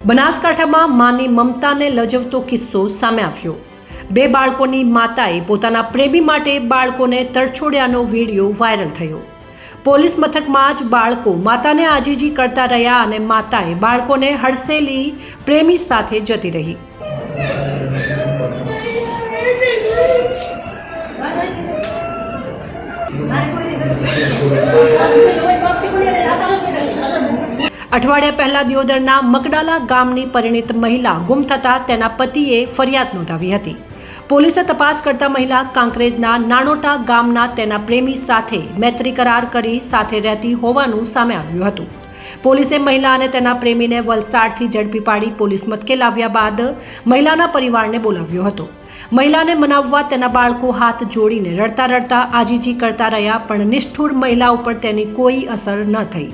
બનાસકાંઠામાં માની મમતાને લજવતો કિસ્સો સામે આવ્યો। બે બાળકોની માતાએ પોતાના પ્રેમી માટે બાળકોને તરછોડ્યાનો વિડીયો વાયરલ થયો। પોલીસ મથકમાં જ બાળકો માતાને આજીજી કરતા રહ્યા અને માતાએ બાળકોને હડસેલી પ્રેમી સાથે જતી રહી। અઠવાડિયા પહેલા દિયોદરના મકડાલા ગામની પરિણીત મહિલા ગુમ થતાં તેના પતિએ ફરિયાદ નોંધાવી હતી। પોલીસે તપાસ કરતા મહિલા કાંકરેજના નાનોટા ગામના તેના પ્રેમી સાથે મૈત્રી કરાર કરી સાથે રહેતી હોવાનું સામે આવ્યું હતું। પોલીસે મહિલા અને તેના પ્રેમીને વલસાડથી ઝડપી પાડી પોલીસ મથકે લાવ્યા બાદ મહિલાના પરિવારને બોલાવ્યો હતો। મહિલાને મનાવવા તેના બાળકો હાથ જોડીને રડતા રડતા આજીજી કરતા રહ્યા, પણ નિષ્ઠુર મહિલા ઉપર તેની કોઈ અસર ન થઈ।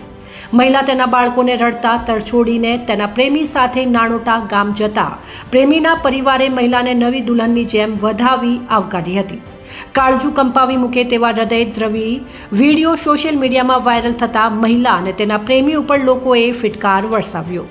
મહિલા તેના બાળકોને રડતા તરછોડીને તેના પ્રેમી સાથે નાનોટા ગામ જતા પ્રેમીના પરિવારે મહિલાને નવી દુલ્હનની જેમ વધાવી આવકારી હતી। કાળજું કંપાવી મૂકે તેવા હૃદયદ્રવી વિડીયો સોશિયલ મીડિયામાં વાયરલ થતા મહિલા અને તેના પ્રેમી ઉપર લોકોએ ફિટકાર વરસાવ્યો।